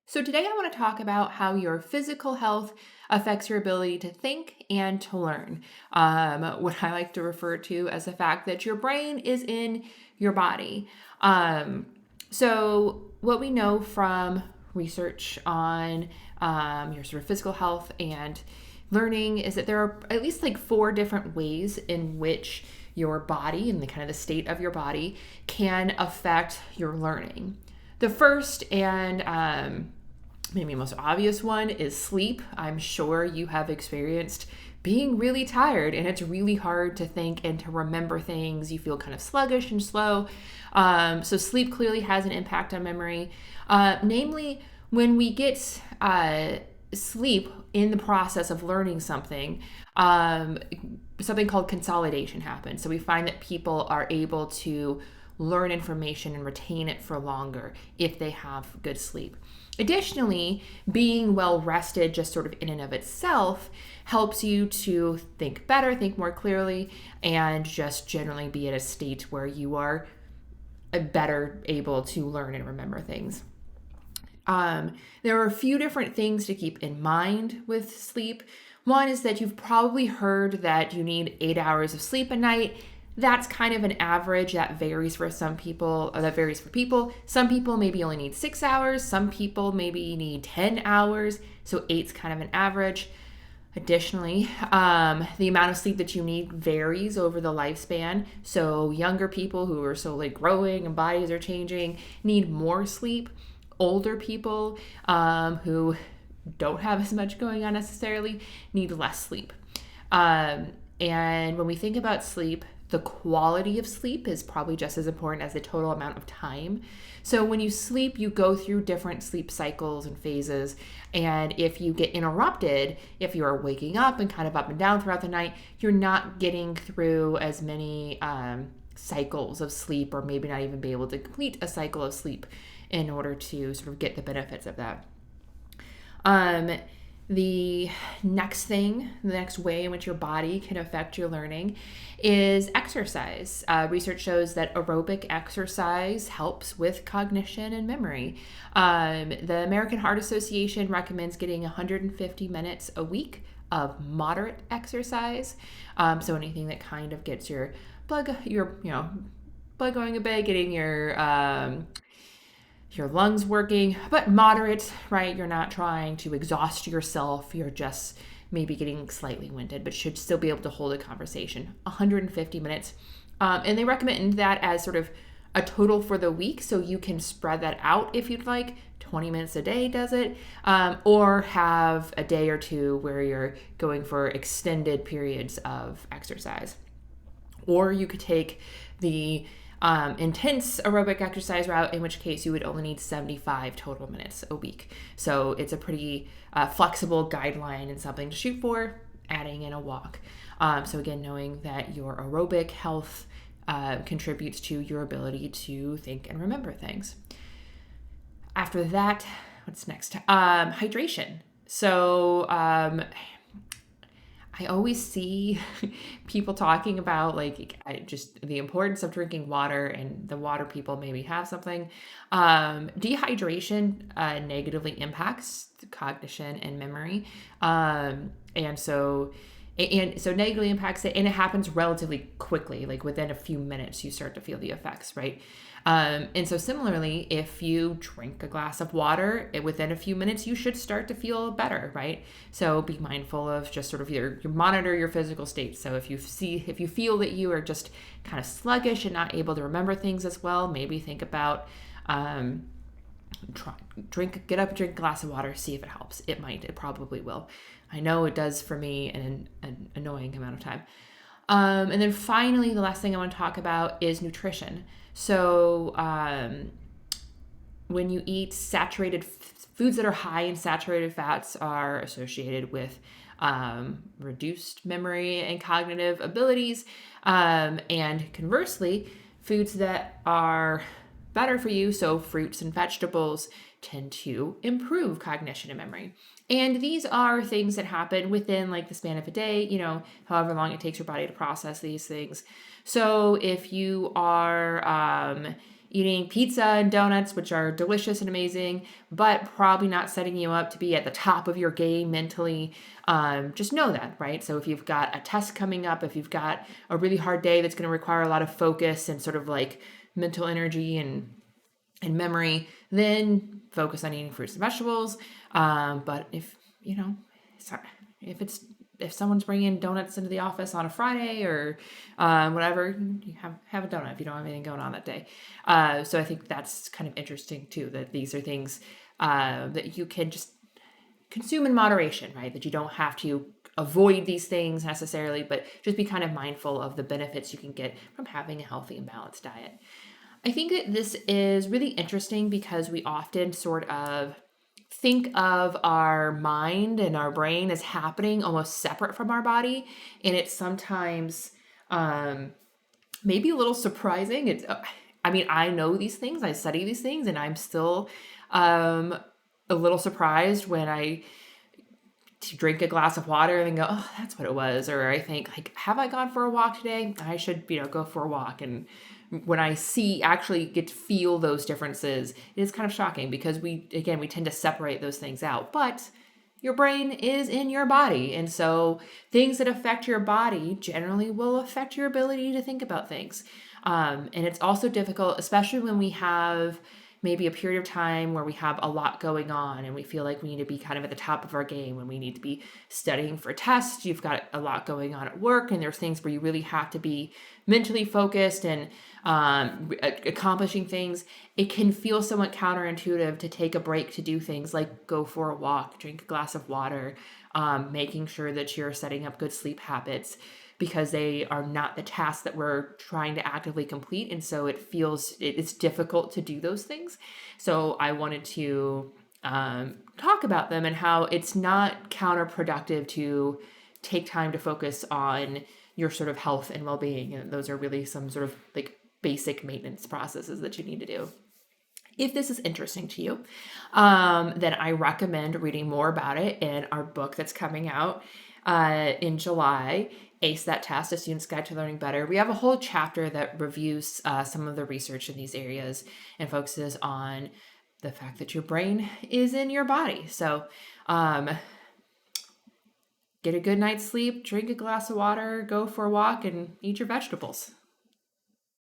So, today I want to talk about how your physical health affects your ability to think and to learn. What I like to refer to as the fact that your brain is in your body. Um, what we know from research on your sort of physical health and learning is that there are at least like four different ways in which your body and the kind of the state of your body can affect your learning. The first and maybe most obvious one is sleep. I'm sure you have experienced being really tired and it's really hard to think and to remember things. You feel kind of sluggish and slow. So sleep clearly has an impact on memory. Namely, when we get sleep in the process of learning something, something called consolidation happens. So we find that people are able to learn information and retain it for longer if they have good sleep. Additionally, being well rested just sort of in and of itself helps you to think better, think more clearly, and just generally be at a state where you are better able to learn and remember things. There are a few different things to keep in mind with sleep. One is that you've probably heard that you need 8 hours of sleep a night. That's kind of an average that varies for some people, or that varies for people. Some people maybe only need 6 hours. Some people maybe need 10 hours. So 8's kind of an average. Additionally, the amount of sleep that you need varies over the lifespan. So younger people who are still like growing and bodies are changing need more sleep. Older people who don't have as much going on necessarily need less sleep. And when we think about sleep, the quality of sleep is probably just as important as the total amount of time. So when you sleep, you go through different sleep cycles and phases. And if you get interrupted, if you're waking up and kind of up and down throughout the night, you're not getting through as many cycles of sleep, or maybe not even be able to complete a cycle of sleep in order to sort of get the benefits of that. The next way in which your body can affect your learning is exercise. Research shows that aerobic exercise helps with cognition and memory. The American Heart Association recommends getting 150 minutes a week of moderate exercise. So anything that kind of gets your blood going a bit, getting your lungs working, but moderate, right? You're not trying to exhaust yourself. You're just maybe getting slightly winded, but should still be able to hold a conversation. 150 minutes. And they recommend that as sort of a total for the week. So you can spread that out if you'd like. 20 minutes a day does it. Or have a day or two where you're going for extended periods of exercise. Or you could take the intense aerobic exercise route, in which case you would only need 75 total minutes a week. So it's a pretty flexible guideline and something to shoot for, adding in a walk. So again, knowing that your aerobic health contributes to your ability to think and remember things. After that, what's next? Hydration. So I always see people talking about just the importance of drinking water, and the water people maybe have something. Dehydration negatively impacts cognition and memory. And so negatively impacts it, and it happens relatively quickly, like within a few minutes you start to feel the effects, right? And so similarly, if you drink a glass of water, within a few minutes you should start to feel better, right? So be mindful of just sort of your monitor your physical state. So if you feel that you are just kind of sluggish and not able to remember things as well, maybe think about get up, drink a glass of water, see if it helps. It probably will. I know it does for me in an annoying amount of time. And then finally, the last thing I want to talk about is nutrition. So when you eat saturated foods that are high in saturated fats are associated with reduced memory and cognitive abilities. And conversely, foods that are better for you, so fruits and vegetables, tend to improve cognition and memory. And these are things that happen within like the span of a day, however long it takes your body to process these things. So if you are eating pizza and donuts, which are delicious and amazing, but probably not setting you up to be at the top of your game mentally. Just know that, right? So if you've got a test coming up, if you've got a really hard day that's going to require a lot of focus and sort of like mental energy and memory, then focus on eating fruits and vegetables. But if you know, sorry, if someone's bringing donuts into the office on a Friday or whatever, you have a donut if you don't have anything going on that day. So I think that's kind of interesting too. That these are things that you can just consume in moderation, right? That you don't have to avoid these things necessarily, but just be kind of mindful of the benefits you can get from having a healthy and balanced diet. I think that this is really interesting because we often sort of think of our mind and our brain as happening almost separate from our body. And it's sometimes maybe a little surprising. I mean, I know these things, I study these things, and I'm still a little surprised when I drink a glass of water and then go, oh, that's what it was. Or I think, like, have I gone for a walk today? I should, go for a walk. And when I actually get to feel those differences, it is kind of shocking because we tend to separate those things out. But your brain is in your body. And so things that affect your body generally will affect your ability to think about things. And it's also difficult, especially when we have maybe a period of time where we have a lot going on and we feel like we need to be kind of at the top of our game when we need to be studying for tests. You've got a lot going on at work, and there's things where you really have to be mentally focused and accomplishing things. It can feel somewhat counterintuitive to take a break to do things like go for a walk, drink a glass of water, making sure that you're setting up good sleep habits, because they are not the tasks that we're trying to actively complete. And so it's difficult to do those things. So I wanted to talk about them and how it's not counterproductive to take time to focus on your sort of health and well-being. And those are really some sort of like basic maintenance processes that you need to do. If this is interesting to you, then I recommend reading more about it in our book that's coming out in July, Ace That Test, A Student's Guide to Learning Better. We have a whole chapter that reviews some of the research in these areas and focuses on the fact that your brain is in your body. So get a good night's sleep, drink a glass of water, go for a walk, and eat your vegetables.